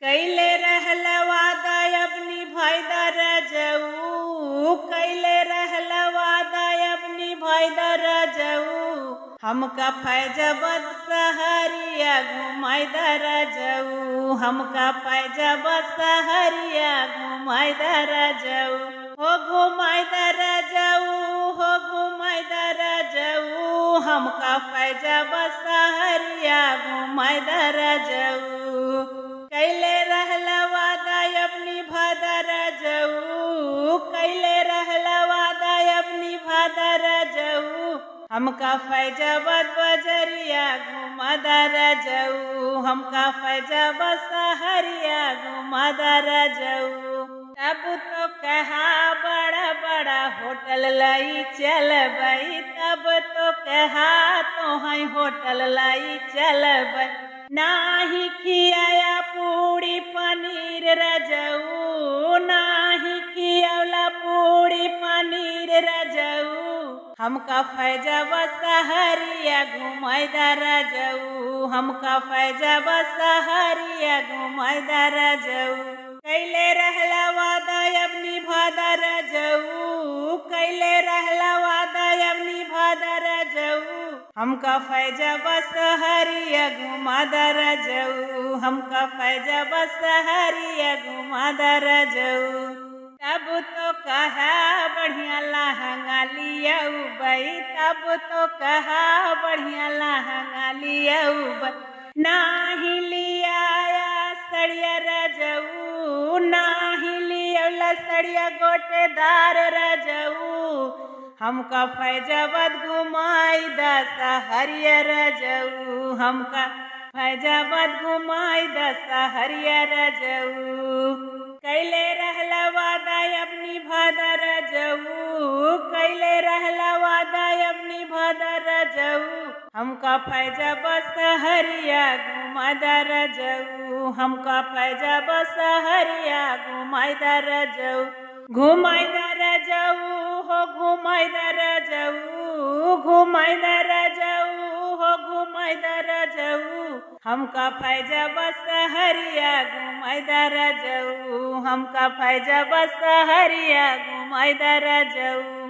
कैले रहल वादा अब निभाइदा रजऊ, कैले रहल वादा अब निभाइदा रजऊ। हमका फैजबद सहरिया घुमाइदा रजऊ, हमका फैजबद सहरिया घुमाइदा रजऊ। हो घुमाइदा रजऊ, हो घुमाइदा रजऊ, हमका फैजबद सहरिया घुमाइदा रजऊ। कैले रहल वादा अब निभाइदा रजऊ, कैले रहल वादा अब निभाइदा रजऊ। हमका फैजबद बजरिया घुमाइदा रजऊ, हमका फैजबद सहरिया घुमाइदा रजऊ। तब तो कहा बड़ा बड़ा होटल लाई चलबई, तब तो कहा तोहई होटल लाई चलबई। नाही खियाया पूरी पनीर रजऊ, नाही खियौला पूरी पनीर रजऊ। हमका फैजबद सहरिया घुमाइदा रजऊ, हमका फैजबद सहरिया घुमाइदा रजऊ। कैले रहल वादा अब निभाइदा रजऊ, कैले रहल वादा अब निभाइदा रजऊ। हमका फैजबद सहरिया घुमाइदा रजऊ, हमका फैजबद सहरिया घुमाइदा रजऊ। तब तो कहा बढ़िया लहंगा लियाऊ बई, तब तो कहा बढ़िया लहंगा लियाऊ बई। नाही लियाया सड़िया रजऊ, नाही लियौला सड़िया गोटेदार रजऊ। हमका फैजबद घुमाइदा सहरिया रजऊ, हमका फैजबद घुमाइदा सहरिया रजऊ। कैले रहल वादा अब निभाइदा रजऊ, कैले रहल वादा अब निभाइदा रजऊ। हमका फैजबद सहरिया घुमाइदा रजऊ, हमका फैजबद सहरिया घुमाइदा रजऊ। घुमाइदा रजऊ, हो घुमाइदा रजऊ, घुमाइदा रजऊ, हो घुमाइदा रजऊ। हमका फैजबद सहरिया घुमाइदा रजऊ, हमका फैजबद सहरिया घुमाइदा रजऊ।